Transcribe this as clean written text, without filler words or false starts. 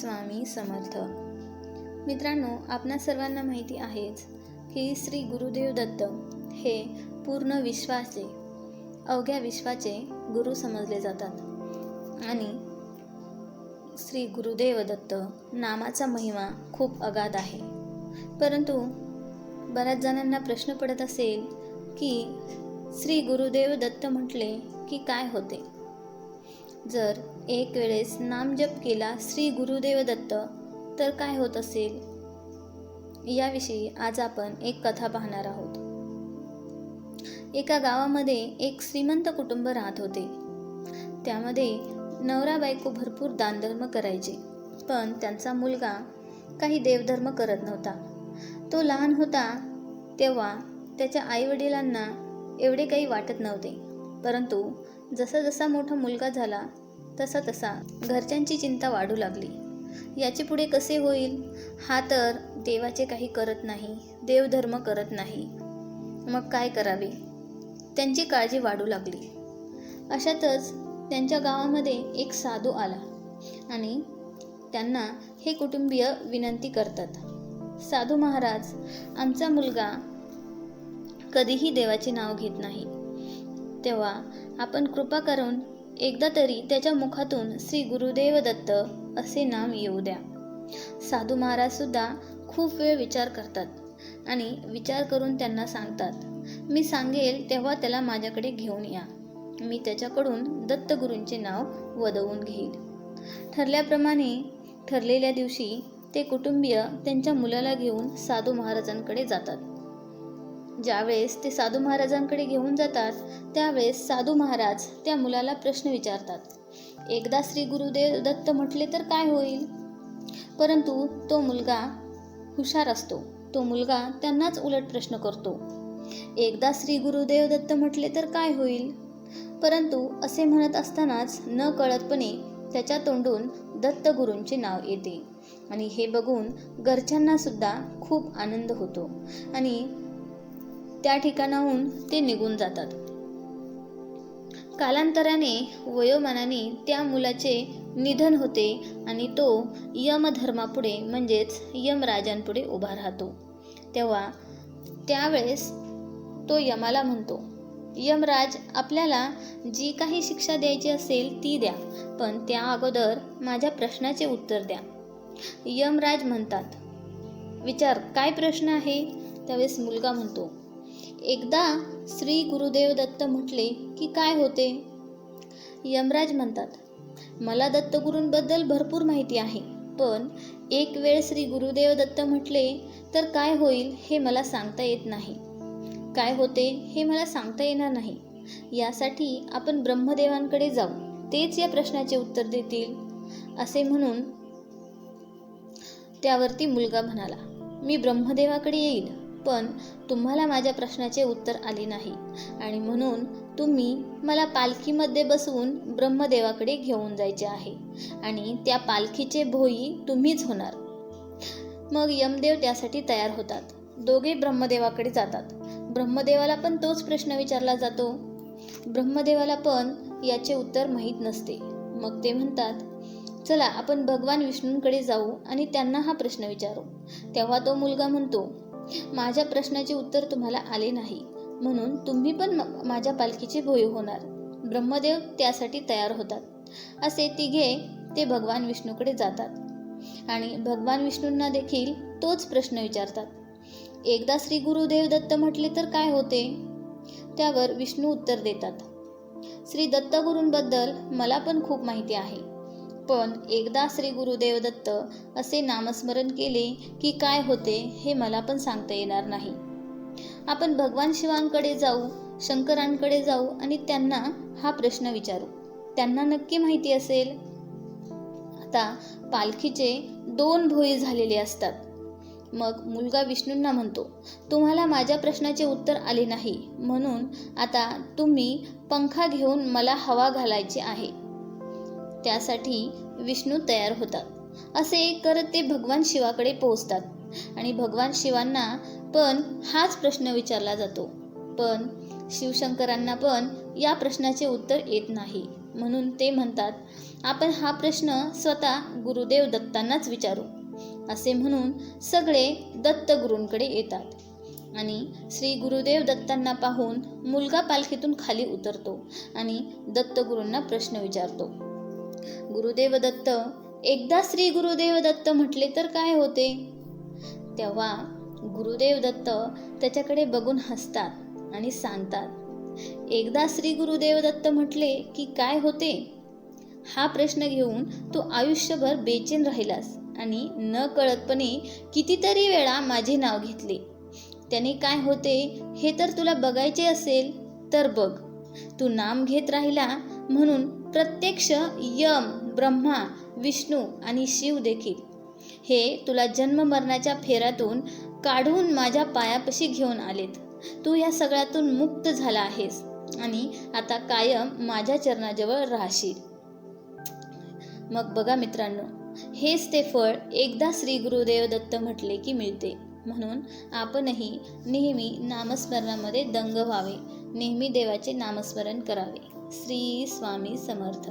स्वामी समर्थ. मित्रांनो, आपणा सर्वांना माहिती आहेच की श्री गुरुदेव दत्त हे पूर्ण विश्वाचे, अवघ्या विश्वाचे गुरु समजले जातात आणि श्री गुरुदेव दत्त नामाचा महिमा खूप अगाध आहे. परंतु बऱ्याच जणांना प्रश्न पडत असेल की श्री गुरुदेव दत्त म्हटले की काय होते. जर एक वेळेस नामजप केला श्री गुरुदेव दत्त तर काय होत असेल, याविषयी आज आपण एक कथा पाहणार आहोत. एका गावामध्ये एक श्रीमंत कुटुंब राहत होते. त्यामध्ये नवरा बायको भरपूर दानधर्म करायचे, पण त्यांचा मुलगा काही देवधर्म करत नव्हता. तो लहान होता तेव्हा त्याच्या आईवडिलांना एवढे काही वाटत नव्हते. परंतु जसा जसा मोठा मुलगा झाला तसा तसा घरच्यांची चिंता वाढू लागली. याचे पुढे कसे होईल, हा तर देवाचे काही करत नाही, देवधर्म करत नाही, मग काय करावे, त्यांची काळजी वाढू लागली. अशातच त्यांच्या गावामध्ये एक साधू आला आणि त्यांना हे कुटुंबीय विनंती करतात, साधू महाराज, आमचा मुलगा कधीही देवाचे नाव घेत नाही, तेव्हा आपण कृपा करून एकदा तरी त्याच्या मुखातून श्री गुरुदेव दत्त असे नाम येऊ द्या. साधू महाराज सुद्धा खूप वेळ विचार करतात आणि विचार करून त्यांना सांगतात, मी सांगेल तेव्हा त्याला माझ्याकडे घेऊन या, मी त्याच्याकडून दत्तगुरूंचे नाव वदवून घेईल. ठरल्याप्रमाणे ठरलेल्या दिवशी ते कुटुंबीय त्यांच्या मुलाला घेऊन साधू महाराजांकडे जातात. ज्यावेळेस ते साधू महाराजांकडे घेऊन जातात त्यावेळेस साधू महाराज त्या मुलाला प्रश्न विचारतात, एकदा श्री गुरुदेव दत्त म्हटले तर काय होईल. परंतु तो मुलगा हुशार असतो, तो मुलगा त्यांनाच उलट प्रश्न करतो, एकदा श्री गुरुदेव दत्त म्हटले तर काय होईल. परंतु असे म्हणत असतानाच न कळतपणे त्याच्या तोंडून दत्तगुरूंचे नाव येते आणि हे बघून घरच्यांना सुद्धा खूप आनंद होतो आणि त्या ठिकाणाहून ते निघून जातात. कालांतराने वयोमानाने त्या मुलाचे निधन होते आणि तो यमधर्मापुढे म्हणजेच यमराजांपुढे उभा राहतो. तेव्हा त्यावेळेस तो यमाला म्हणतो, यमराज, आपल्याला जी काही शिक्षा द्यायची असेल ती द्या, पण त्या अगोदर माझ्या प्रश्नाचे उत्तर द्या. यमराज म्हणतात, विचार, काय प्रश्न आहे. त्यावेळेस मुलगा म्हणतो, एकदा श्री गुरुदेव दत्त म्हटले की काय होते. यमराज म्हणतात, मला दत्तगुरूंबद्दल भरपूर माहिती आहे, पण एक वेळ श्री गुरुदेव दत्त म्हटले तर काय होईल हे मला सांगता येत नाही, काय होते हे मला सांगता येणार नाही. यासाठी आपण ब्रह्मदेवांकडे जाऊ, तेच या प्रश्नाचे उत्तर देतील. असे म्हणून त्यावरती मुलगा म्हणाला, मी ब्रह्मदेवाकडे येईल, पण तुम्हाला माझ्या प्रश्नाचे उत्तर आले नाही आणि म्हणून तुम्ही मला पालखीमध्ये बसवून ब्रह्मदेवाकडे घेऊन जायचे आहे आणि त्या पालखीचे भोई तुम्हीच होणार. मग यमदेव त्यासाठी तयार होतात. दोघे ब्रह्मदेवाकडे जातात. ब्रह्मदेवाला पण तोच प्रश्न विचारला जातो. ब्रह्मदेवाला पण याचे उत्तर माहीत नसते. मग ते म्हणतात, चला आपण भगवान विष्णूंकडे जाऊ आणि त्यांना हा प्रश्न विचारू. तेव्हा तो मुलगा म्हणतो, माझ्या प्रश्नाचे उत्तर तुम्हाला आले नाही म्हणून तुम्ही पण माझ्या पालखीचे भोई होणार. ब्रह्मदेव त्यासाठी तयार होतात. असे तिघे ते भगवान विष्णूकडे जातात आणि भगवान विष्णूंना देखील तोच प्रश्न विचारतात, एकदा श्री गुरुदेव दत्त म्हटले तर काय होते. त्यावर विष्णू उत्तर देतात, श्री दत्तगुरूंबद्दल मला पण खूप माहिती आहे, पण एकदा श्री गुरुदेव दत्त असे नामस्मरण केले की काय होते हे मला पण सांगता येणार नाही. आपण भगवान शिवांकडे जाऊ, शंकरांकडे जाऊ आणि त्यांना हा प्रश्न विचारू, त्यांना नक्की माहिती असेल. आता पालखीचे 2 भोई झालेले असतात. मग मुलगा विष्णूंना म्हणतो, तुम्हाला माझ्या प्रश्नाचे उत्तर आले नाही म्हणून आता तुम्ही पंखा घेऊन मला हवा घालायची आहे. त्यासाठी विष्णू तयार होतात. असे करत ते भगवान शिवाकडे पोहोचतात आणि भगवान शिवांना पण हाच प्रश्न विचारला जातो, पण शिवशंकरांना पण या प्रश्नाचे उत्तर येत नाही. म्हणून ते म्हणतात, आपण हा प्रश्न स्वतः गुरुदेव दत्तांनाच विचारू. असे म्हणून सगळे दत्तगुरूंकडे येतात आणि श्री गुरुदेव दत्तांना पाहून मुलगा पालखीतून खाली उतरतो आणि दत्तगुरूंना प्रश्न विचारतो. गुरुदेव दत्त, एकदा श्री गुरुदेव दत्त म्हटले तर काय होते? तेव्हा गुरुदेव दत्त त्याच्याकडे बघून हसतात आणि सांगतात, एकदा श्री गुरुदेव दत्त म्हटले की काय होते? हा प्रश्न घेऊन तू आयुष्यभर बेचैन राहिलास आणि न कळतपणे कितीतरी वेळा माझे नाव घेतले. त्याने काय होते हे तर तुला बघायचे असेल तर बघ. तू नाम घेत राहिला म्हणून प्रत्यक्ष यम, ब्रह्मा, विष्णू आणि शिव देखील हे तुला जन्म मरणाच्या फेऱ्यातून काढून माझ्या पायापाशी घेऊन आलेत. तू या सगळ्यातून मुक्त झाला आहेस आणि आता कायम माझ्या चरणाजवळ राहशील. मग बघा मित्रांनो, हेच ते फळ एकदा श्री गुरुदेव दत्त म्हटले की मिळते. म्हणून आपणही नेहमी नामस्मरणामध्ये दंग व्हावे, नेहमी देवाचे नामस्मरण करावे. श्री स्वामी समर्थ.